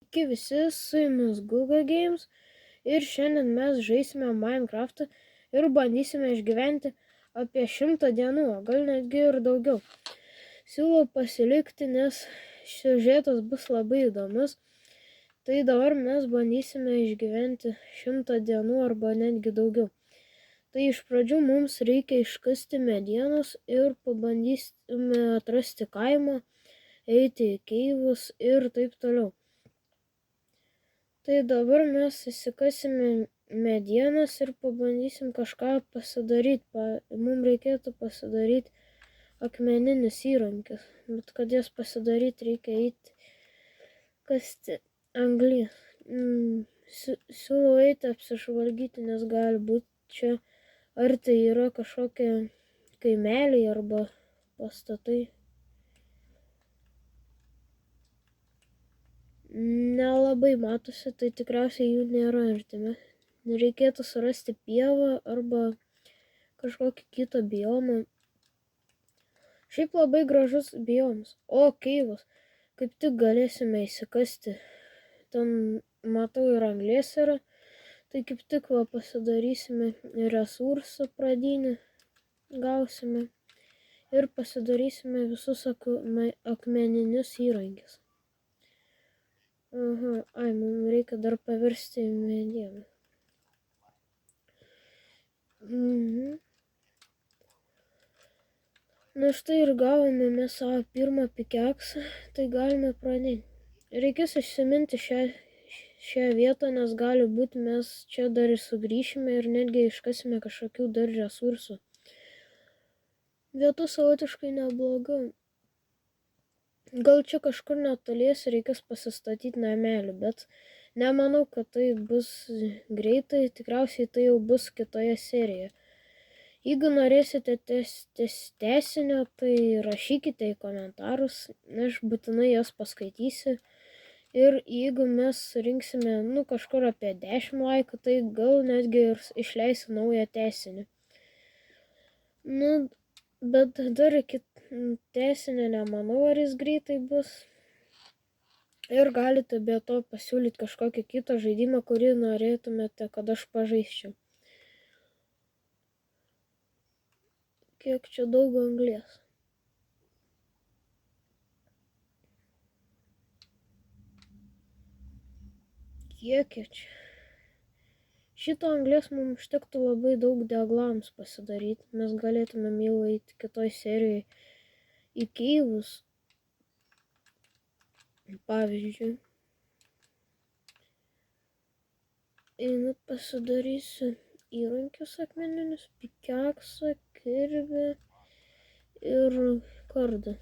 Sveiki visi, su jumis Google Games ir šiandien mes žaisime Minecraftą ir bandysime išgyventi apie 100 dienų, o gal netgi ir daugiau. Siūlau pasilikti, nes siužetas bus labai įdomus. Tai dabar mes bandysime išgyventi 100 dienų arba netgi daugiau. Tai iš pradžių mums reikia iškasti medienos ir pabandysime atrasti kaimą, eiti į keivus ir taip toliau. Tai dabar mes įsikasime medienas ir pabandysim kažką pasidaryti. Mums reikėtų pasidaryti akmeninius įrankius, bet kad jas pasidaryti reikia eiti kasti anglį. Siūlau eiti apsižvalgyti, nes gali būti čia, ar tai yra kažkokie kaimeliai arba pastatai. Nelabai matosi, tai tikriausiai jų nėra artime. Reikėtų surasti pievą arba kažkokį kitą biomą. Šiaip labai gražus biomas. O, keivas. Kaip tik galėsime įsikasti. Ten matau ir anglies yra. Tai kaip tik pasidarysime resursą pradinį. Gausime. Ir pasidarysime visus akmeninius įrankius. Mums reikia dar pavirsti į medieną. Na štai ir gavome mes savo pirmą pikeksą, tai galime pradėti. Reikės išsiminti šią vietą, nes gali būti mes čia dar ir sugrįšime ir netgi iškasime kažkokių dar resursų. Vieta savotiškai nebloga. Gal čia kažkur netoliese reikės pasistatyti namelį, bet nemanau, kad tai bus greitai, tikriausiai tai jau bus kitoje serijoje. Jeigu norėsite tęsinio, tai rašykite į komentarus, aš būtinai jas paskaitysiu. Ir jeigu mes surinksime kažkur apie 10 laikų, tai gal netgi ir išleisiu naują tęsinį. Bet dar iki tęsinio nemanau, ar jis greitai bus. Ir galite be to pasiūlyti kažkokį kitą žaidimą, kurį norėtumėte, kad aš pažaisčiau. Kiek čia daug anglies. Kiek čia? Šito anglies mums užtektų labai daug deglams pasidaryti. Mes galėtumėm jau eiti kitoj serijoje į keivus. Pavyzdžiui. Einu pasidarysiu įrankius akmeninius, pikeksą, kirvį ir kardą.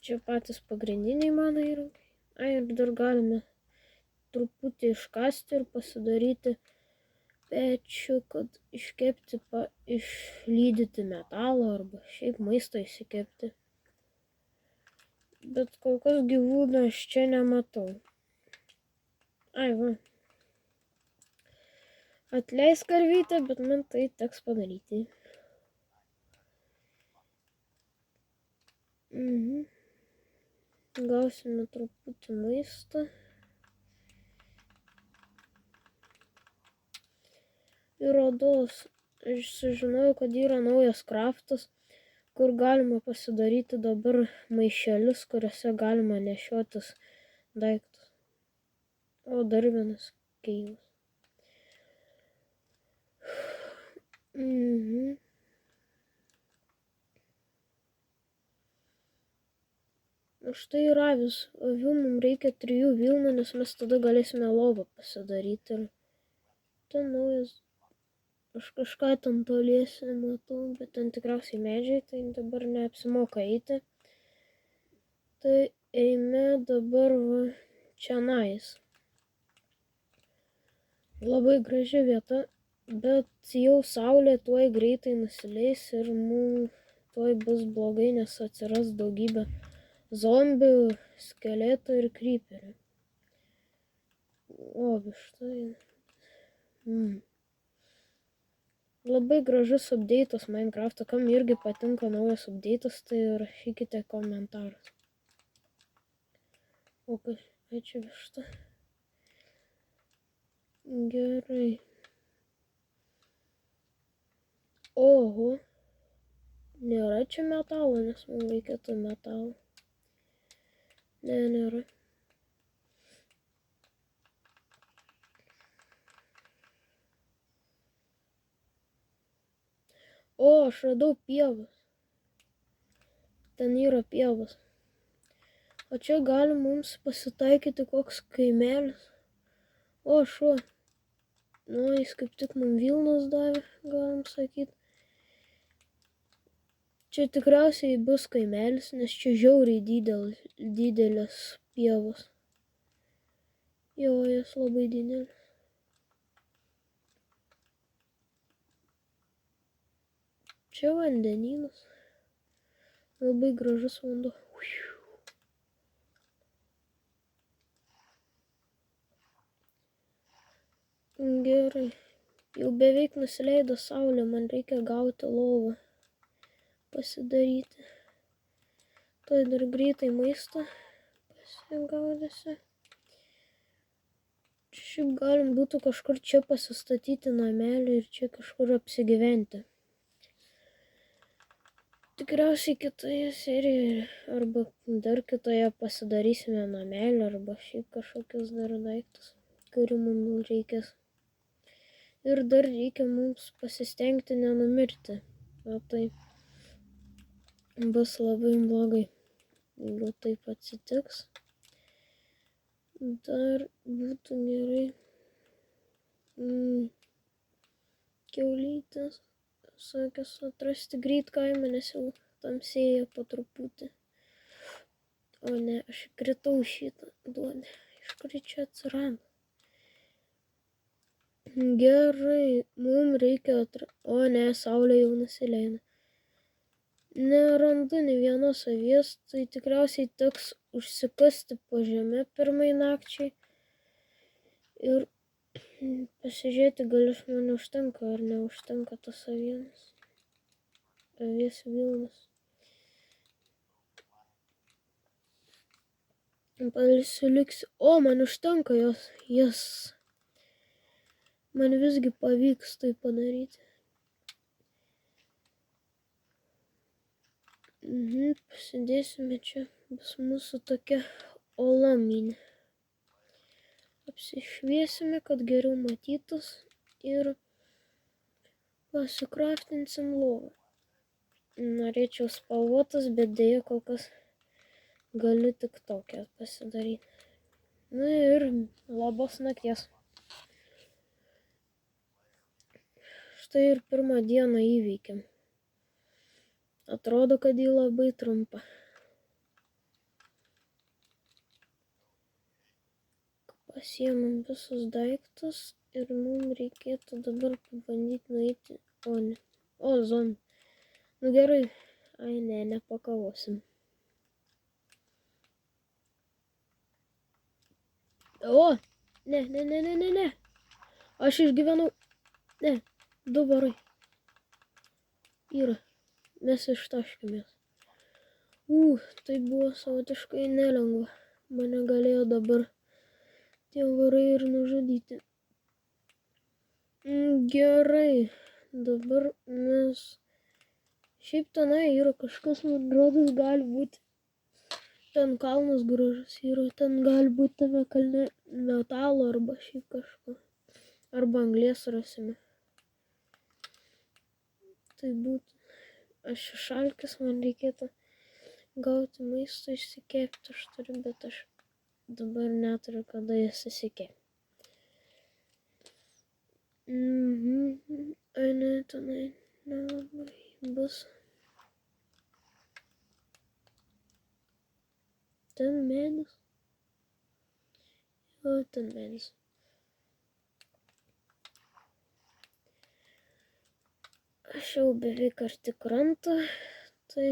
Čia patys pagrindiniai mano įrankiai. Ir dar galime truputį iškasti ir pasidaryti pečių, kad išlydyti metalą arba šiaip maistą įsikepti. Bet kol kas gyvūną aš čia nematau. Va. Atleisk karvytę, bet man tai teks padaryti. Gausime truputį maistą. Ir odos. Aš sužinojau, kad yra naujas kraftas, kur galima pasidaryti dabar maišelius, kuriuose galima nešiotis daiktus. O dar vienas keivas. Štai ir avis. Avių mums reikia 3 vilnų, nes mes tada galėsime lovą pasidaryti. Ir ten naujas. Aš kažką ten toliese matau, bet ten tikriausiai medžiai, tai dabar neapsimoka eiti. Tai eime dabar čionais. Labai graži vieta, bet jau saulė tuoj greitai nusileis ir mums tuoj bus blogai, nes atsiras daugybė zombių, skeletų ir kryperių. O, vištai. Labai gražus updeitas Minecraft'o, kam irgi patinka naujas updeitas, tai rašykite komentarus. O kas čia višta? Gerai. Oho. Nėra čia metalo, nes man reikėtų metalo. Ne, nėra. O, aš radau pievas. Ten yra pievas. O čia gali mums pasitaikyti koks kaimelis. O, šuo. Nu, jis kaip tik mums Vilnos davė, galim sakyti. Čia tikriausiai bus kaimelis, nes čia žiauriai didelės pievos. Jo, jas labai didelis. Čia vandenynas. Labai gražus vanduo. Gerai. Jau beveik nusileido saulė, man reikia gauti lovą. Pasidaryti. Tai dar greitai maistą pasigaudysiu. Šiaip galim būtų kažkur čia pasistatyti namelį ir čia kažkur apsigyventi. Tikriausiai kitoje serijoje arba dar kitoje pasidarysime namelį arba šiaip kažkokius dar daiktus, kurių mums reikės. Ir dar reikia mums pasistengti nenumirti, o tai bus labai blogai, jeigu taip atsitiks. Dar būtų gerai kiaulytės, sakęs, atrasti greit kaimą, nes jau tamsėja po truputį. O ne, aš kritau šitą duonę, iš kur čia atsirado. Gerai, mums reikia o ne, saulė jau nusileina. Nerandu nei vienos avies, tai tikriausiai teks užsikasti po žemę pirmai nakčiai. Ir pasižiūrėti, gal iš mane užtenka ar neužtenka tos avienos. Avies Vilnos. Pasiliksiu. O, man užtenka jos. Jas. Man visgi pavyks tai padaryti. Pasidėsime čia. Bus mūsų tokia ola minė. Apsišviesime, kad geriau matytus ir pasikraftinsim lovą. Norėčiau spalvotas, bet dėja kol kas galiu tik tokią pasidaryti. Nu ir labos nakties. Štai ir pirmą dieną įveikėm. Atrodo, kad ji labai trumpa. Pasiėmėm visus daiktus ir mums reikėtų dabar pabandyti nueiti. O, ne. O, zombie. Nu gerai. Ai, ne, nepakavosim. O, ne. Aš išgyvenau. Ne, 2 varai. Yra. Mes ištaškėmės. Tai buvo savotiškai nelengva. Mane galėjo dabar tie varai ir nužudyti. Gerai. Dabar mes... Šiaip tenai yra kažkas, man rodos, gali būti. Ten kalnas gražus yra, ten gali būti tame kalne metalo arba šiaip kažko. Arba anglies rasime. Tai būtų. Aš išalkęs, man reikėtų gauti maisto išsikepti, aš turiu, bet aš dabar neturiu kada jas įsikepti. Ai ne, tenai nelabai bus. Ten medis. O, ten medis. Aš jau beveik arti kranto, tai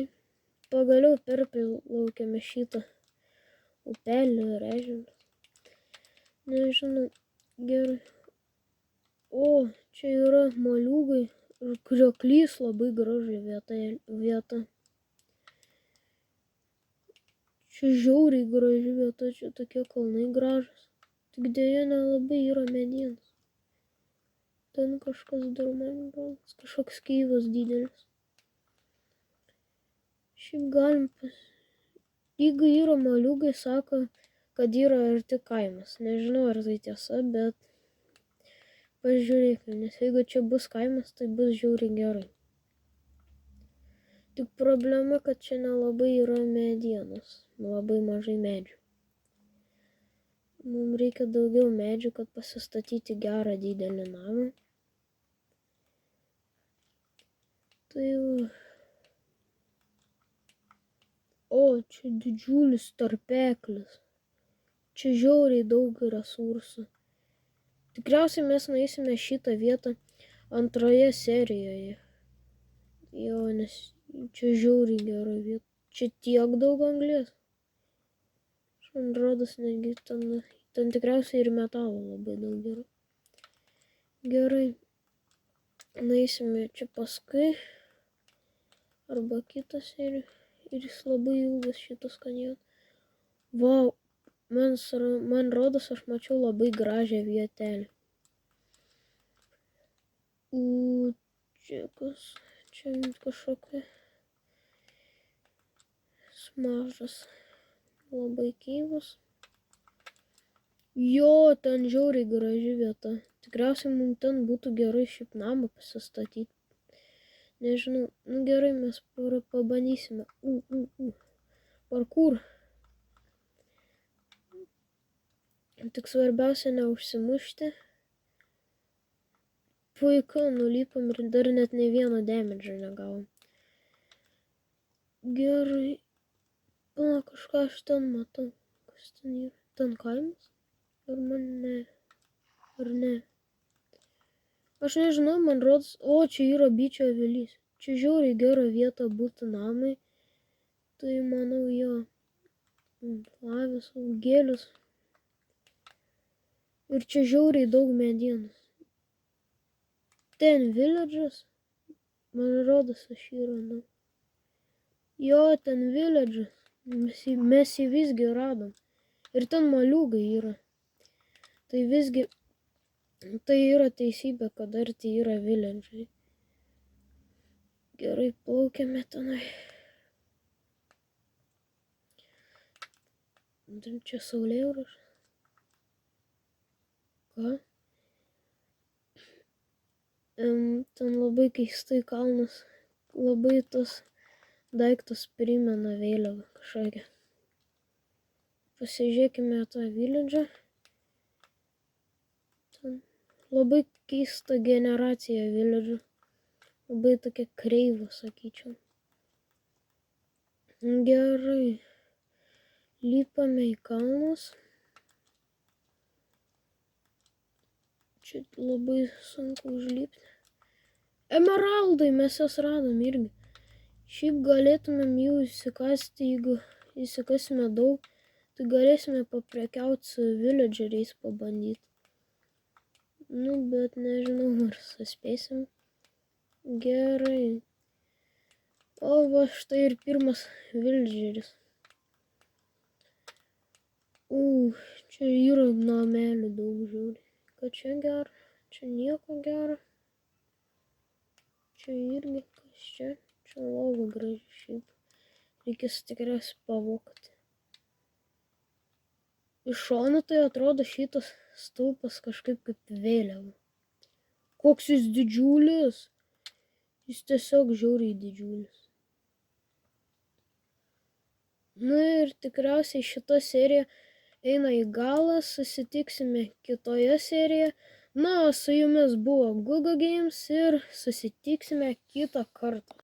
pagaliau perplaukėme šitą upelį ir ežerą. Nežinau, gerai. O, čia yra moliūgai, Krioklys labai graži vieta. Čia žiauriai graži vieta, čia tokie kalnai gražus. Tik dėja nelabai yra medienos. Ten kažkas dar man rodos, kažkoks kyvas didelis. Šiaip galim jeigu yra moliūgai, sako, kad yra arti kaimas. Nežinau, ar tai tiesa, bet pažiūrėkime, nes jeigu čia bus kaimas, tai bus žiauriai gerai. Tik problema, kad čia nelabai yra medienos, labai mažai medžių. Mums reikia daugiau medžių, kad pasistatyti gerą didelį namą. Tai va. O, čia didžiulis tarpeklis. Čia žiauriai daug resursų. Tikriausiai mes nueisime šitą vietą antroje serijoje. Jo, nes čia žiauriai gera vieta. Čia tiek daug anglies. Man rodos, netgi ten tikriausiai ir metalo labai daug yra. Gerai. Nueisime čia paskui. Arba kitą seriją. Ir jis labai ilgas šitas kanjonas. Vau, man rodos, aš mačiau labai gražią vietelę. Čia kas? Čia kažkokia mažas labai kyvas. Jo, ten žiauriai graži vieta. Tikriausiai mums ten būtų gerai šiaip namą pasistatyti. Nežinau, nu gerai, mes pabandysime. Parkour. Tik svarbiausia neužsimušti. Puiku, nulypam ir dar net ne vieno damage negavom. Gerai. Kažką aš ten matau. Kas ten yra? Ten kaimas? Ar man ne? Ar ne? Aš nežinau, man rodos, o čia yra bičių avilys. Čia žiauriai gera vieta būtų namai. Tai manau jo. Avis, gėlius. Ir čia žiauriai daug medienos. Ten villages. Man rodos, aš jį radau. Jo, ten villages. Mes jį visgi radom. Ir ten moliūgai yra. Tai visgi... Tai yra teisybė, kad arti yra village'ai. Gerai, plaukiame tenai. Čia saulėraštis. Ką? Ten labai keistai kalnas. Labai tas daiktas primena vėliavą kažkokią. Pasižiūrėkime tą village'ą. Labai keista generacija village'ų. Labai tokia kreiva, sakyčiau. Gerai. Lipame į kalnus. Čia labai sunku užlipti. Emeraldai, mes jas radom irgi. Šiaip galėtumėm jų įsikasti, jeigu įsikasime daug, tai galėsime paprekiauti su villageriais pabandyti. Nu, bet nežinau, ar suspėsim. Gerai. O va, štai ir pirmas villageris. Čia yra namelių daug žiūri. Kad čia gera, čia nieko gera. Čia irgi, kas čia? Čia lova graži šiaip. Reikės tikriausiai pavogti. Iš šono tai atrodo šitas stulpas kažkaip kaip vėliava. Koks jis didžiulis. Jis tiesiog žiauriai didžiulis. Na ir tikriausiai šita serija eina į galą. Susitiksime kitoje serijoje. Na, o su jumis buvo Google Games ir susitiksime kitą kartą.